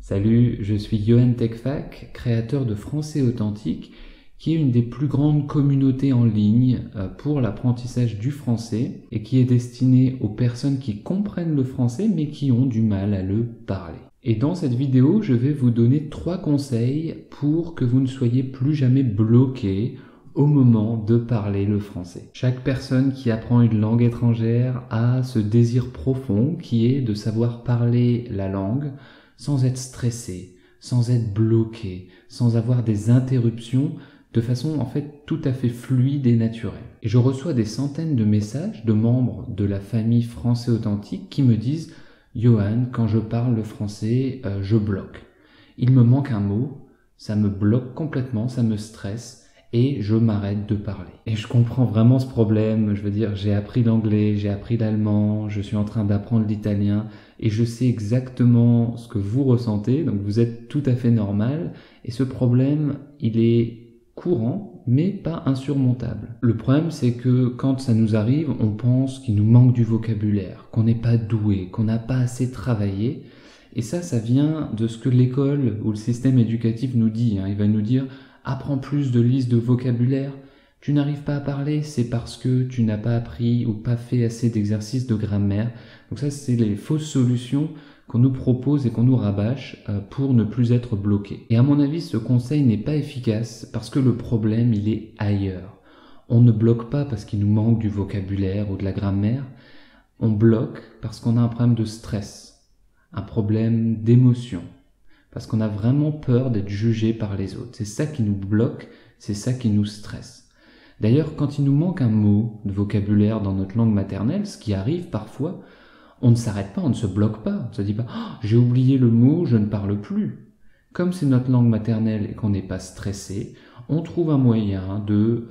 Salut, je suis Johan Techfac, créateur de Français Authentique, qui est une des plus grandes communautés en ligne pour l'apprentissage du français et qui est destinée aux personnes qui comprennent le français mais qui ont du mal à le parler. Et dans cette vidéo, je vais vous donner 3 conseils pour que vous ne soyez plus jamais bloqué au moment de parler le français. Chaque personne qui apprend une langue étrangère a ce désir profond qui est de savoir parler la langue sans être stressé, sans être bloqué, sans avoir des interruptions, de façon en fait tout à fait fluide et naturelle. Et je reçois des centaines de messages de membres de la famille Français Authentique qui me disent « Johan, quand je parle le français, je bloque. Il me manque un mot, ça me bloque complètement, ça me stresse. » Et je m'arrête de parler. Et je comprends vraiment ce problème, je veux dire, j'ai appris l'anglais, j'ai appris l'allemand, je suis en train d'apprendre l'italien, et je sais exactement ce que vous ressentez, donc vous êtes tout à fait normal, et ce problème, il est courant, mais pas insurmontable. Le problème, c'est que quand ça nous arrive, on pense qu'il nous manque du vocabulaire, qu'on n'est pas doué, qu'on n'a pas assez travaillé, et ça vient de ce que l'école ou le système éducatif nous dit, il va nous dire apprends plus de listes de vocabulaire. Tu n'arrives pas à parler, c'est parce que tu n'as pas appris ou pas fait assez d'exercices de grammaire. Donc ça, c'est les fausses solutions qu'on nous propose et qu'on nous rabâche pour ne plus être bloqué. Et à mon avis, ce conseil n'est pas efficace parce que le problème, il est ailleurs. On ne bloque pas parce qu'il nous manque du vocabulaire ou de la grammaire. On bloque parce qu'on a un problème de stress, un problème d'émotion. Parce qu'on a vraiment peur d'être jugé par les autres. C'est ça qui nous bloque, c'est ça qui nous stresse. D'ailleurs, quand il nous manque un mot de vocabulaire dans notre langue maternelle, ce qui arrive parfois, on ne s'arrête pas, on ne se bloque pas. On ne se dit pas « j'ai oublié le mot, je ne parle plus ». Comme c'est notre langue maternelle et qu'on n'est pas stressé, on trouve un moyen de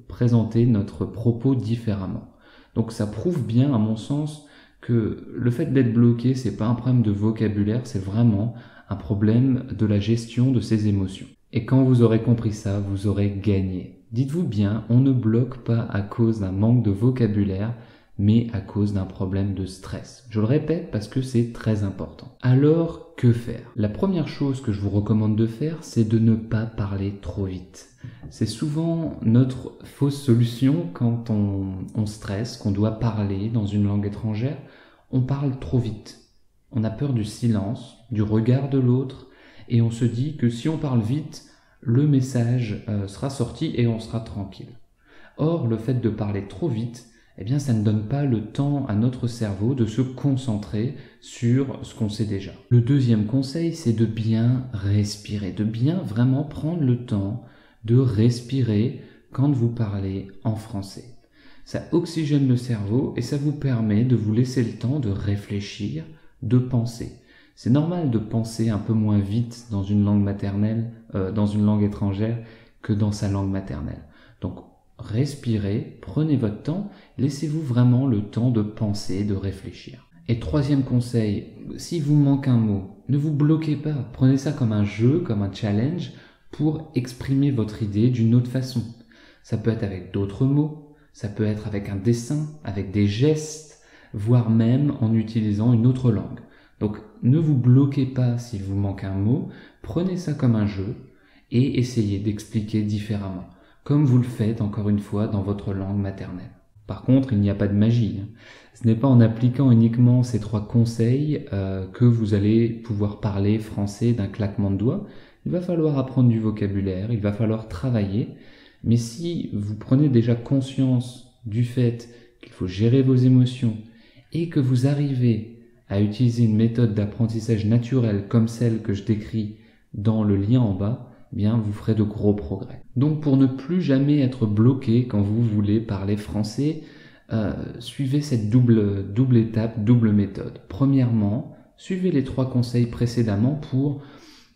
présenter notre propos différemment. Donc ça prouve bien, à mon sens, que le fait d'être bloqué, c'est pas un problème de vocabulaire, c'est vraiment un problème de la gestion de ses émotions. Et quand vous aurez compris ça, vous aurez gagné. Dites-vous bien, on ne bloque pas à cause d'un manque de vocabulaire, mais à cause d'un problème de stress. Je le répète parce que c'est très important. Alors, que faire? La première chose que je vous recommande de faire, c'est de ne pas parler trop vite. C'est souvent notre fausse solution quand on stresse, qu'on doit parler dans une langue étrangère. On parle trop vite. On a peur du silence, du regard de l'autre, et on se dit que si on parle vite, le message sera sorti et on sera tranquille. Or, le fait de parler trop vite, eh bien, ça ne donne pas le temps à notre cerveau de se concentrer sur ce qu'on sait déjà. Le deuxième conseil, c'est de bien respirer, de bien vraiment prendre le temps de respirer quand vous parlez en français. Ça oxygène le cerveau et ça vous permet de vous laisser le temps de réfléchir, de penser. C'est normal de penser un peu moins vite dans une langue maternelle, dans une langue étrangère que dans sa langue maternelle. Donc, respirez, prenez votre temps, laissez-vous vraiment le temps de penser, de réfléchir. Et troisième conseil, si vous manque un mot, ne vous bloquez pas. Prenez ça comme un jeu, comme un challenge pour exprimer votre idée d'une autre façon. Ça peut être avec d'autres mots, ça peut être avec un dessin, avec des gestes, voire même en utilisant une autre langue. Donc ne vous bloquez pas s'il vous manque un mot, prenez ça comme un jeu et essayez d'expliquer différemment, comme vous le faites encore une fois dans votre langue maternelle. Par contre, il n'y a pas de magie. Ce n'est pas en appliquant uniquement ces 3 conseils que vous allez pouvoir parler français d'un claquement de doigts. Il va falloir apprendre du vocabulaire, il va falloir travailler, mais si vous prenez déjà conscience du fait qu'il faut gérer vos émotions et que vous arrivez à utiliser une méthode d'apprentissage naturelle comme celle que je décris dans le lien en bas, eh bien vous ferez de gros progrès. Donc pour ne plus jamais être bloqué quand vous voulez parler français, suivez cette double étape, double méthode. Premièrement, suivez les 3 conseils précédemment pour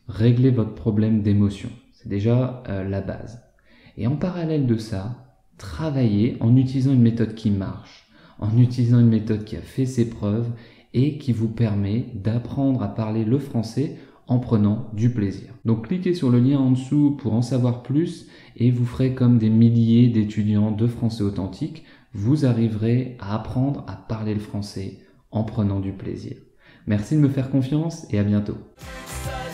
régler votre problème d'émotion. C'est déjà la base. Et en parallèle de ça, travaillez en utilisant une méthode qui marche, en utilisant une méthode qui a fait ses preuves et qui vous permet d'apprendre à parler le français en prenant du plaisir. Donc cliquez sur le lien en dessous pour en savoir plus et vous ferez comme des milliers d'étudiants de Français Authentique, vous arriverez à apprendre à parler le français en prenant du plaisir. Merci de me faire confiance et à bientôt. Seul